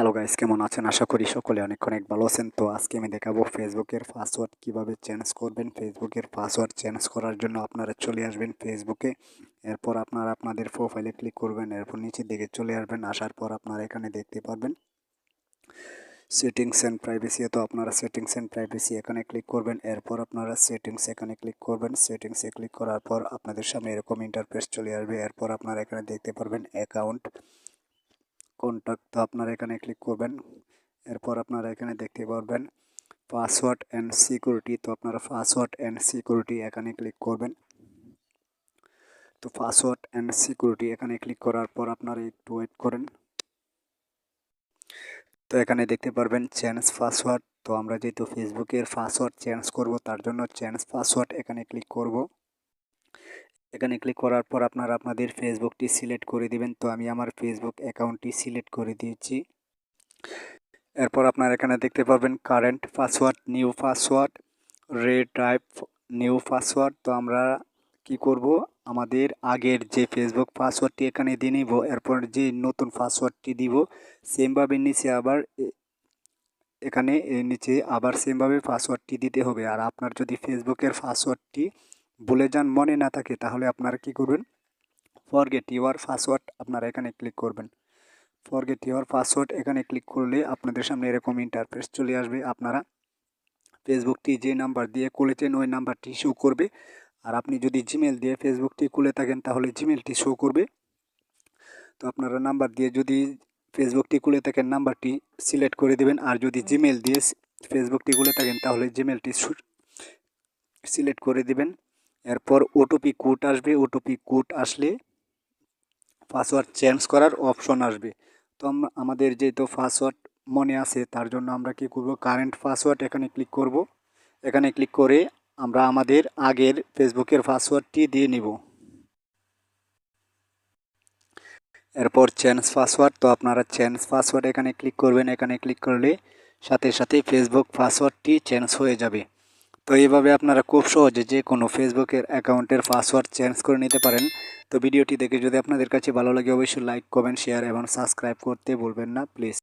Hello guys, কেমন আছেন? আশা করি সকলে অনেক ভালো আছেন। তো আজকে আমি দেখাবো ফেসবুকের পাসওয়ার্ড কিভাবে চেঞ্জ করবেন। ফেসবুকের পাসওয়ার্ড চেঞ্জ করার জন্য আপনারা চলে আসবেন ফেসবুকে। এরপর আপনারা আপনাদের প্রোফাইলে ক্লিক করবেন। এরপর নিচের দিকে চলে আসবেন। আসার পর আপনারা এখানে দেখতে পারবেন সেটিংস অ্যান্ড প্রাইভেসি। তো আপনারা সেটিংস অ্যান্ড প্রাইভেসি এখানে ক্লিক করবেন। এরপর আপনারা সেটিংস এখানে ক্লিক করবেন। সেটিংসে ক্লিক করার পর আপনাদের সামনে এরকম ইন্টারফেস চলে আসবে। এরপর আপনারা এখানে দেখতে পারবেন অ্যাকাউন্ট কন্ট্যাক্ট। তো আপনারা এখানে ক্লিক করবেন। এরপর আপনারা এখানে দেখতে পারবেন পাসওয়ার্ড অ্যান্ড সিকিউরিটি। তো আপনারা পাসওয়ার্ড অ্যান্ড সিকিউরিটি এখানে ক্লিক করবেন। তো পাসওয়ার্ড অ্যান্ড সিকিউরিটি এখানে ক্লিক করার পর আপনারা একটু ওয়েট করেন। তো এখানে দেখতে পারবেন চেঞ্জ পাসওয়ার্ড। তো আমরা যেহেতু ফেসবুকের পাসওয়ার্ড চেঞ্জ করব, তার জন্য চেঞ্জ পাসওয়ার্ড এখানে ক্লিক করব। এখানে ক্লিক করার পর আপনারা আপনাদের ফেসবুকটি সিলেক্ট করে দিবেন। তো আমি আমার ফেসবুক অ্যাকাউন্টটি সিলেক্ট করে দিয়েছি। এরপর আপনারা এখানে দেখতে পারবেন current password, new password, retype new password. তো আমরা কি করব, আমাদের আগের যে ফেসবুক পাসওয়ার্ডটি এখানে দিয়ে নিব। এরপর যে নতুন পাসওয়ার্ডটি দিব সেমভাবে নিচে আবার এখানে নিচে আবার সেমভাবে পাসওয়ার্ডটি দিতে হবে। আর আপনার যদি ফেসবুকের পাসওয়ার্ডটি ভুলে যান, মনে না থাকে, তাহলে আপনারা কি করবেন, ফরগেট ইউর পাসওয়ার্ড আপনারা এখানে ক্লিক করবেন। ফরগেট ইউর পাসওয়ার্ড এখানে ক্লিক করলে আপনাদের সামনে এরকম ইন্টারফেস চলে আসবে। আপনারা ফেসবুকটি যে নাম্বার দিয়ে খুলেছেন ওই নাম্বারটি শো করবে। আর আপনি যদি জিমেল দিয়ে ফেসবুকটি খুলে থাকেন তাহলে জিমেলটি শো করবে। তো আপনারা নাম্বার দিয়ে যদি ফেসবুকটি খুলে থাকেন নাম্বারটি সিলেক্ট করে দেবেন। আর যদি জিমেল দিয়ে ফেসবুকটি খুলে থাকেন তাহলে জিমেলটি সিলেক্ট করে দেবেন। এরপর ওটিপি কোড আসবে। ওটিপি কোড আসলে পাসওয়ার্ড চেঞ্জ করার অপশন আসবে। তো আমাদের যেহেতু পাসওয়ার্ড মনে আছে, তার জন্য আমরা কি করব, কারেন্ট পাসওয়ার্ড এখানে ক্লিক করব। এখানে ক্লিক করে আমরা আমাদের আগের ফেসবুকের পাসওয়ার্ডটি দিয়ে নিব। এরপর চেঞ্জ পাসওয়ার্ড। তো আপনারা চেঞ্জ পাসওয়ার্ড এখানে ক্লিক করবেন। এখানে ক্লিক করলে সাথে সাথে ফেসবুক পাসওয়ার্ডটি চেঞ্জ হয়ে যাবে। তো এইভাবে আপনারা খুব সহজে যে কোনো ফেসবুকের অ্যাকাউন্টের পাসওয়ার্ড চেঞ্জ করে নিতে পারেন। তো ভিডিওটি দেখে যদি আপনাদের কাছে ভালো লাগে অবশ্যই লাইক, কমেন্ট, শেয়ার এবং সাবস্ক্রাইব করতে ভুলবেন না প্লিজ।